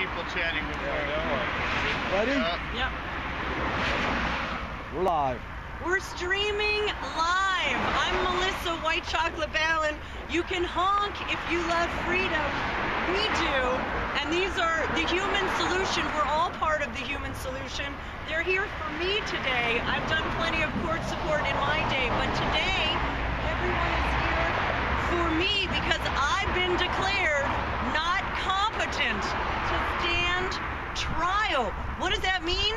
people chatting before. Ready? Yep. We're live. We're streaming live. I'm Melissa White Chocolate Ballin. You can honk if you love freedom. We do. And these are the human solution. We're all part of the human solution. They're here for me today. I've done plenty of court support in my day, but today everyone is here for me because I've been declared not competent to stand trial. What does that mean?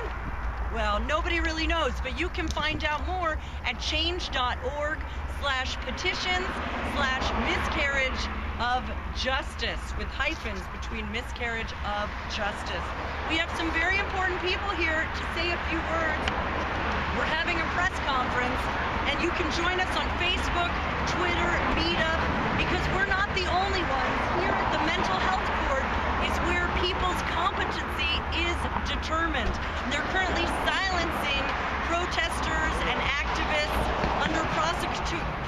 Well, nobody really knows, but you can find out more at change.org/petitions/miscarriage of justice with hyphens between miscarriage of justice. We have some very important people here to say a few words. We're having a press conference, and you can join us on Facebook, Twitter, Meetup, because we're not the only ones. Here at the Mental Health Court is where people's competency is determined. They're currently silencing protesters and activists under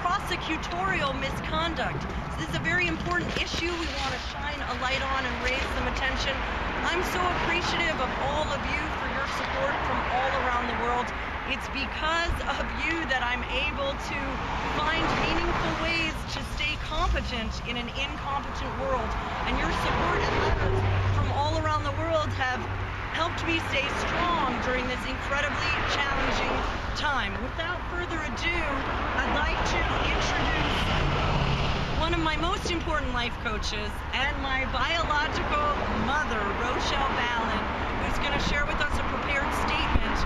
prosecutorial misconduct. So this is a very important issue we want to shine a light on and raise some attention. I'm so appreciative of all of you for your support from all around the world. It's because of you that I'm able to find meaningful ways to stay competent in an incompetent world. And your support and letters from all around the world have helped me stay strong during this incredibly challenging time. Without further ado, I'd like to introduce one of my most important life coaches and my biological mother, Rochelle Ballin, who's going to share with us a prepared statement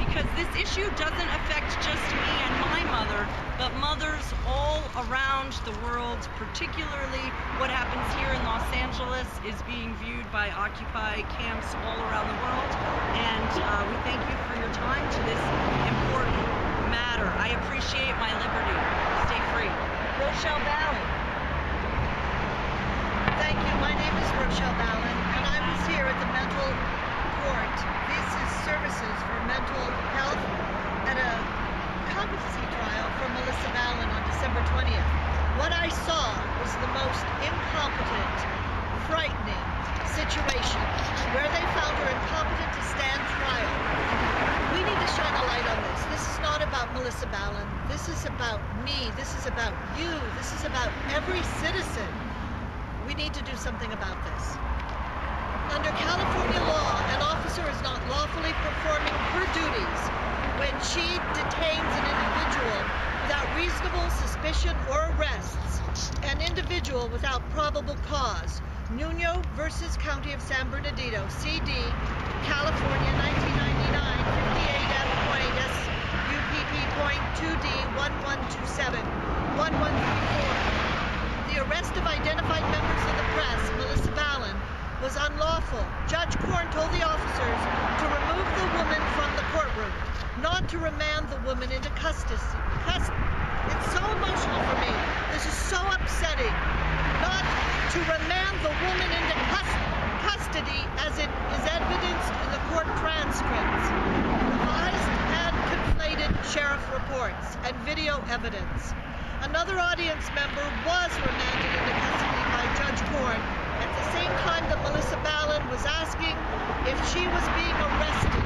because this issue doesn't affect just me and my mother, but mothers all around the world, particularly what happens here in Los Angeles is being viewed by Occupy camps all around the world, and we thank you for your time to this important matter. I appreciate my liberty. Stay free. Rochelle Ballin. Thank you. My name is Rochelle Ballin, and I was here at the Mental Court. This is services for mental health at a competency trial for Melissa Ballin on December 20th. What I saw was the most incompetent, frightening situation where they found her incompetent to stand trial. We need to shine a light on this. This is not about Melissa Ballin. This is about me. This is about you. This is about every citizen. We need to do something about this. Under California law, an officer is not lawfully performing her duties when she detains an individual without reasonable suspicion or arrests an individual without probable cause. Nuno versus County of San Bernardino, CD, California, 1999, 58F point SUPP.2D 1127, 1134. The arrest of identified members of the press, Melissa Ballin, was unlawful. Judge Korn told the officers to remove the woman from the courtroom, not to remand the woman into custody. It's so emotional for me. This is so upsetting. Not to remand the woman into custody as it is evidenced in the court transcripts, revised and conflated sheriff reports, and video evidence. Another audience member was remanded into custody by Judge Korn at the same time that Melissa Ballin was asking if she was being arrested,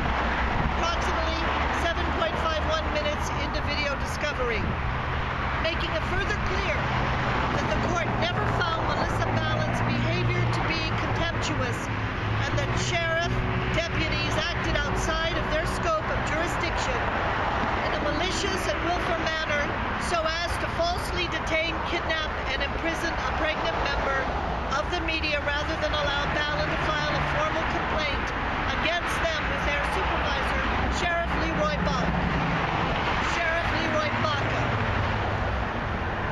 approximately 7.51 minutes into video discovery, making it further clear that the court never found Melissa Ballin's behavior to be contemptuous and that sheriff deputies acted outside of their scope of jurisdiction in a malicious and willful manner so as to falsely detain, kidnap, and imprison a pregnant member of the media rather than allow Ballin to file a formal complaint against them with their supervisor, Sheriff Leroy Baca.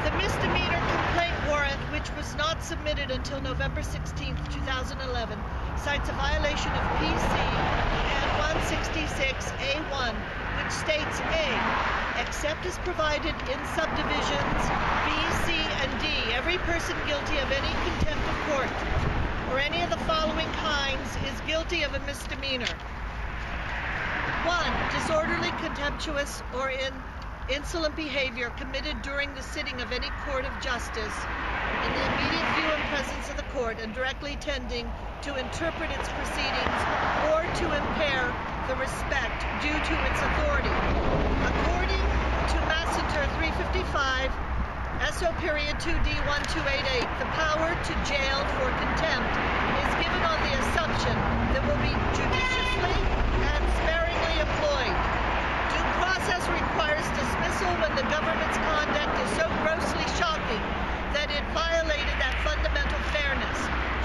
The misdemeanor complaint warrant, which was not submitted until November 16, 2011, cites a violation of PC and 166A1, which states A, except as provided in subdivisions B, C, and D, every person guilty of any contempt of court or any of the following kinds is guilty of a misdemeanor. 1. Disorderly, contemptuous, or insolent behavior committed during the sitting of any court of justice in the immediate view and presence of the court and directly tending to interpret its proceedings or to impair the respect due to its authority. According to Massenter 355, SO period 2D 1288, the power to jail for contempt is given on the assumption that will be judiciously and sparingly employed. Due process requires dismissal when the government's conduct is so grossly shocking that it violated that fundamental fairness,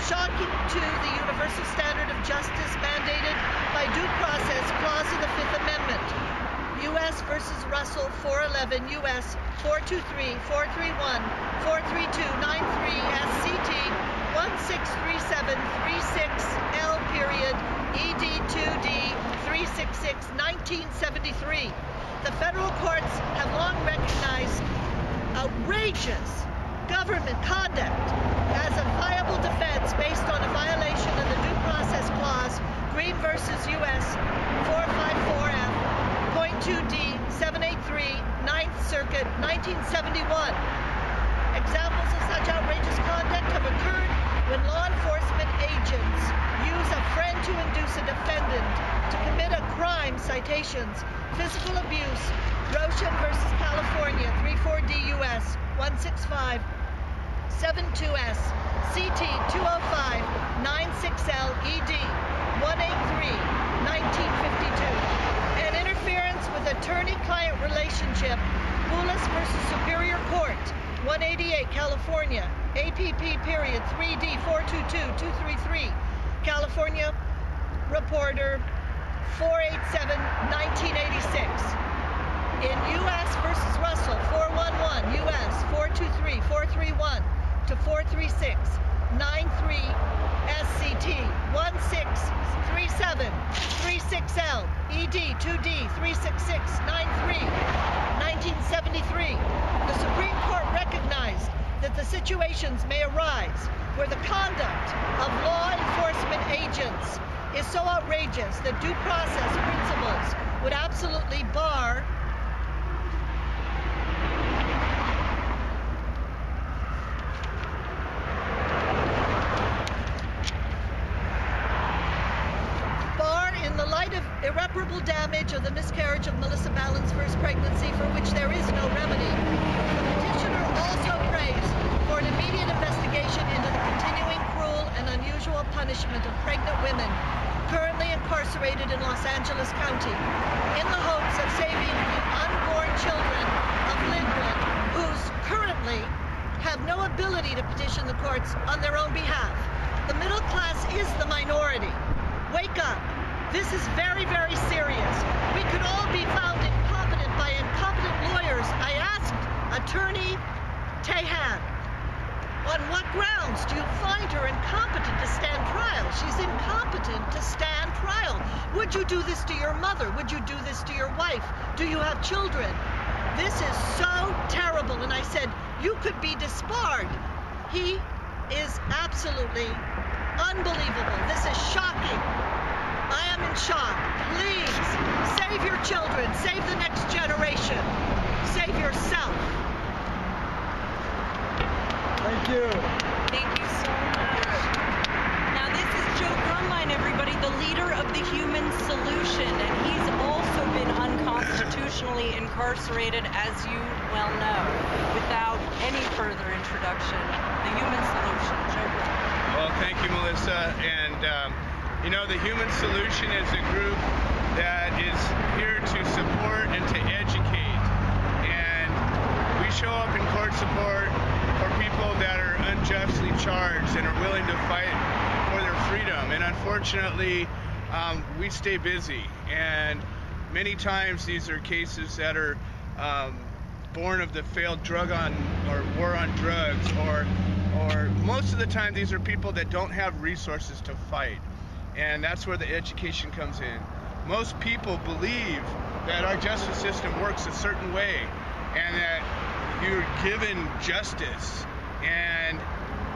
shocking to the universal standard of justice mandated by due process clause of the Fifth Amendment. U.S. versus Russell 411, U.S. 423, 431, 432, 93, SCT 1637, 36L period, ED 2D 366, 1973. The federal courts have long recognized outrageous government conduct as a viable defense based on a violation of the Due Process Clause, Green versus U.S. 454F. Point 2D 783, 9th Circuit, 1971. Examples of such outrageous conduct have occurred when law enforcement agents use a friend to induce a defendant to commit a crime. Citations: physical abuse, Roshan versus California, 34D U.S. 165, 72S, CT 205, 96L ED 183, 1952. And interference with attorney-client relationship, Poulos versus Superior Court, 188, California, APP period 3D 422, 233, California Reporter 487, 1986. In U.S. versus Russell 411, U.S. 423, 431 to 436, 93, SCT 1637, 36L, ED 2D 366, 93, 1973. The Supreme Court recognized that the situations may arise where the conduct of law enforcement agents is so outrageous that due process principles would absolutely bar in the light of irreparable damage of the miscarriage of Melissa Ballin's first pregnancy, for which there is no remedy. The petitioner also prays for an immediate investigation into the continuing cruel and unusual punishment of pregnant women currently incarcerated in Los Angeles County, in the hopes of saving the unborn children of Lindgren, who currently have no ability to petition the courts on their own behalf. The middle class is the minority. Wake up. This is very, very serious. We could all be found incompetent by incompetent lawyers. I asked Attorney Tehan, on what grounds do you find her incompetent to stand trial? She's incompetent to stand trial. Would you do this to your mother? Would you do this to your wife? Do you have children? This is so terrible. And I said, you could be disbarred. He is absolutely unbelievable. This is shocking. I am in shock. Please, save your children. Save the next generation. Save yourself. Thank you. Thank you so much. Now this is Joe Grumbine, everybody, the leader of the Human Solution, and he's also been unconstitutionally incarcerated, as you well know. Without any further introduction, the Human Solution, Joe Grumbine. Well, thank you, Melissa. And you know, the Human Solution is a group that is here to support and to educate. And we show up in court support for people that are unjustly charged and are willing to fight for their freedom. And unfortunately, we stay busy. And many times these are cases that are born of the failed drug on or war on drugs, or most of the time these are people that don't have resources to fight. And that's where the education comes in. Most people believe that our justice system works a certain way and that you're given justice, and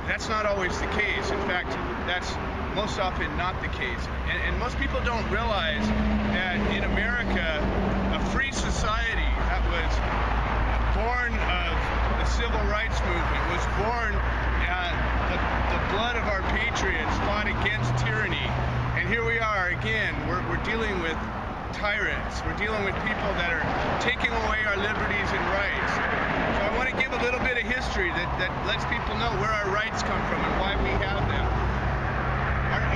that's not always the case. In fact, that's most often not the case. And most people don't realize that in America, a free society, that was born of the civil rights movement, was born the blood of our patriots fought against tyranny. And here we are again, we're dealing with tyrants. We're dealing with people that are taking away our liberties and rights. So I want to give a little bit of history that lets people know where our rights come from and why we have them.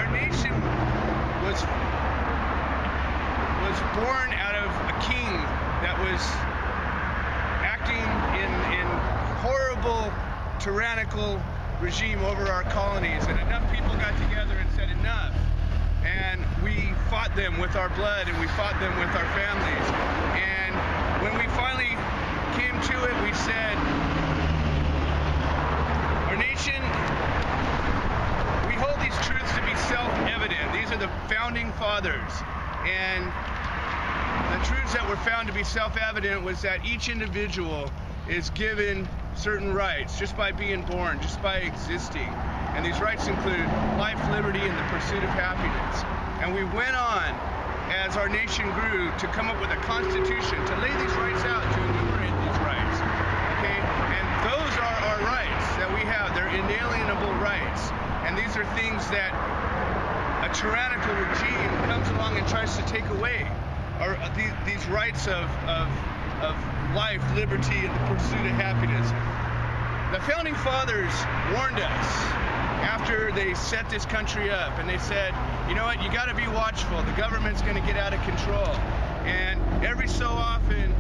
Our nation was born out of a king that was acting in horrible, tyrannical regime over our colonies, and enough people got together and said enough, and we fought them with our blood and we fought them with our families. And when we finally came to it, we said, our nation, we hold these truths to be self-evident. These are the founding fathers, and the truths that were found to be self-evident was that each individual is given certain rights just by being born, just by existing. And these rights include life, liberty, and the pursuit of happiness. And we went on, as our nation grew, to come up with a constitution, to lay these rights out, to enumerate these rights. Okay? And those are our rights that we have. They're inalienable rights. And these are things that a tyrannical regime comes along and tries to take away. Or these rights of life, liberty, and the pursuit of happiness. The founding fathers warned us after they set this country up, and they said, you know what, you got to be watchful. The government's going to get out of control, and every so often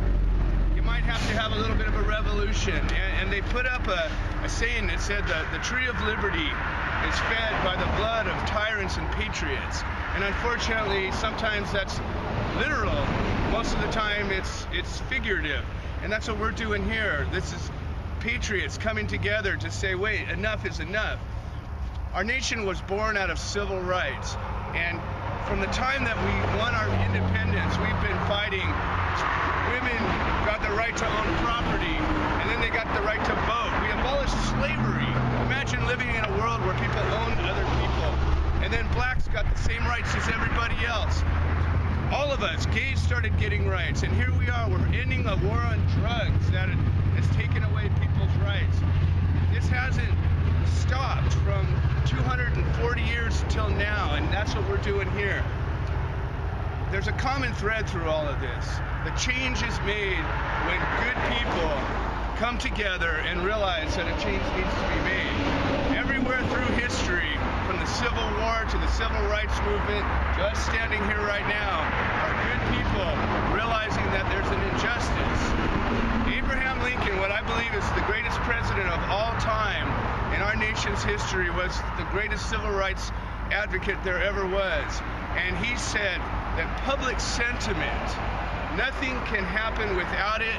you might have to have a little bit of a revolution. And they put up a saying that said the tree of liberty is fed by the blood of tyrants and patriots. And unfortunately, sometimes that's literal. Most of the time it's figurative. And that's what we're doing here. This is patriots coming together to say, wait, enough is enough. Our nation was born out of civil rights. And from the time that we won our independence, we've been fighting. Women got the right to own property, and then they got the right to vote. We abolished slavery. Imagine living in a world where people owned other people. And then blacks got the same rights as everybody else. All of us, gays, started getting rights, and here we are. We're ending a war on drugs that has taken away people's rights. This hasn't stopped from 240 years till now, and that's what we're doing here. There's a common thread through all of this. The change is made when good people come together and realize that a change needs to be made. Everywhere through history, from the Civil War to the Civil Rights Movement to us standing here right now, are good people realizing that there's an injustice. Abraham Lincoln, what I believe is the greatest president of all time in our nation's history, was the greatest civil rights advocate there ever was. And he said that public sentiment, nothing can happen without it,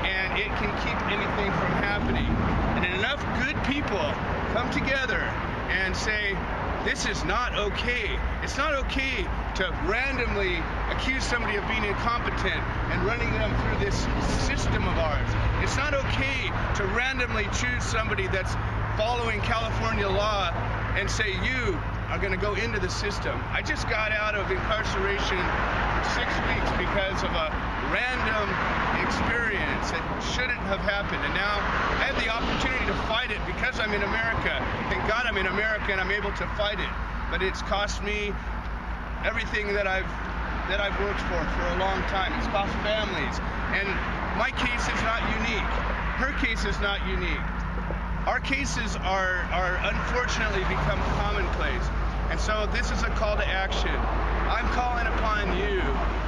and it can keep anything from happening. And enough good people come together and say, this is not okay. It's not okay to randomly accuse somebody of being incompetent and running them through this system of ours. It's not okay to randomly choose somebody that's following California law and say, you are going to go into the system. I just got out of incarceration for 6 weeks because of a random experience that shouldn't have happened. And now I have the opportunity to fight it because I'm in America. Thank God I'm in America and I'm able to fight it. But it's cost me everything that I've worked for a long time. It's cost families. And my case is not unique. Her case is not unique. Our cases are unfortunately become commonplace. And so this is a call to action. I'm calling upon you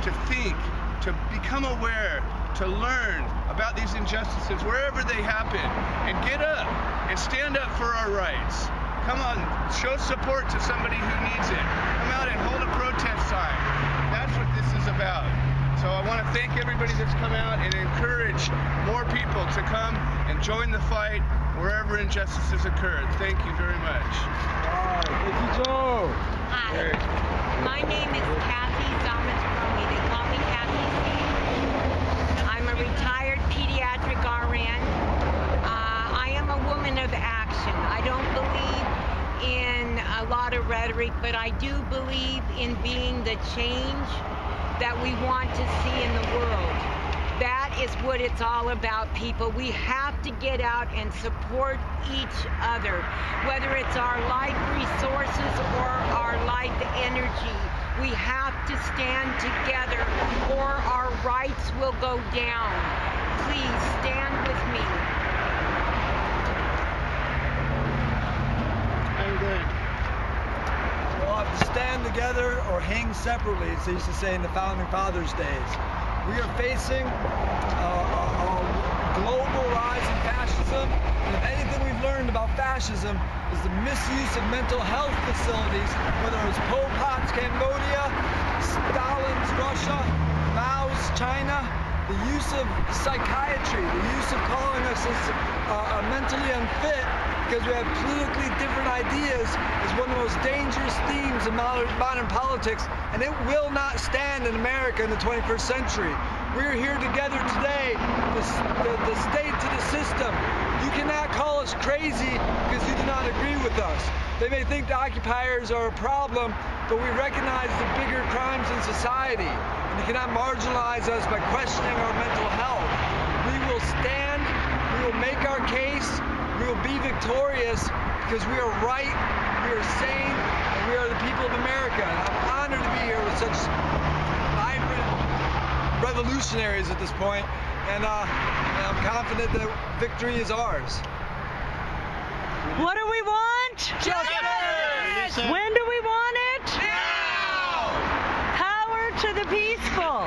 to think, to become aware, to learn about these injustices wherever they happen, and get up and stand up for our rights. Come on, show support to somebody who needs it. Come out and hold a protest sign. That's what this is about. So I want to thank everybody that's come out and encourage more people to come and join the fight wherever injustices occur. Thank you very much. Wow, thank you, Joe. Hi, Hey. my name is Kathy Zalmatroni. They call me Kathy Z. I'm a retired pediatric RN. I am a woman of action. I don't believe in a lot of rhetoric, but I do believe in being the change that we want to see in the world. That is what it's all about, people. We have to get out and support each other, whether it's our life resources or our life energy. We have to stand together or our rights will go down. Please stand with me. We'll have to stand together or hang separately, as they used to say in the Founding Fathers' days. We are facing a global rise in fascism, and if anything we've learned about fascism is the misuse of mental health facilities, whether it was Pol Pot's Cambodia, Stalin's Russia, Mao's China, the use of psychiatry, the use of calling us as mentally unfit because we have politically different ideas is one of the most dangerous themes in modern politics, and it will not stand in America in the 21st century. We're here together today, the state to the system. You cannot call us crazy because you do not agree with us. They may think the occupiers are a problem, but we recognize the bigger crimes in society, and you cannot marginalize us by questioning our mental health. We will stand, we will make our case, we will be victorious because we are right, we are sane, and we are the people of America. And I'm honored to be here with such vibrant revolutionaries at this point, and I'm confident that victory is ours. What do we want? Justice! When do we want it? Now! Power to the peaceful.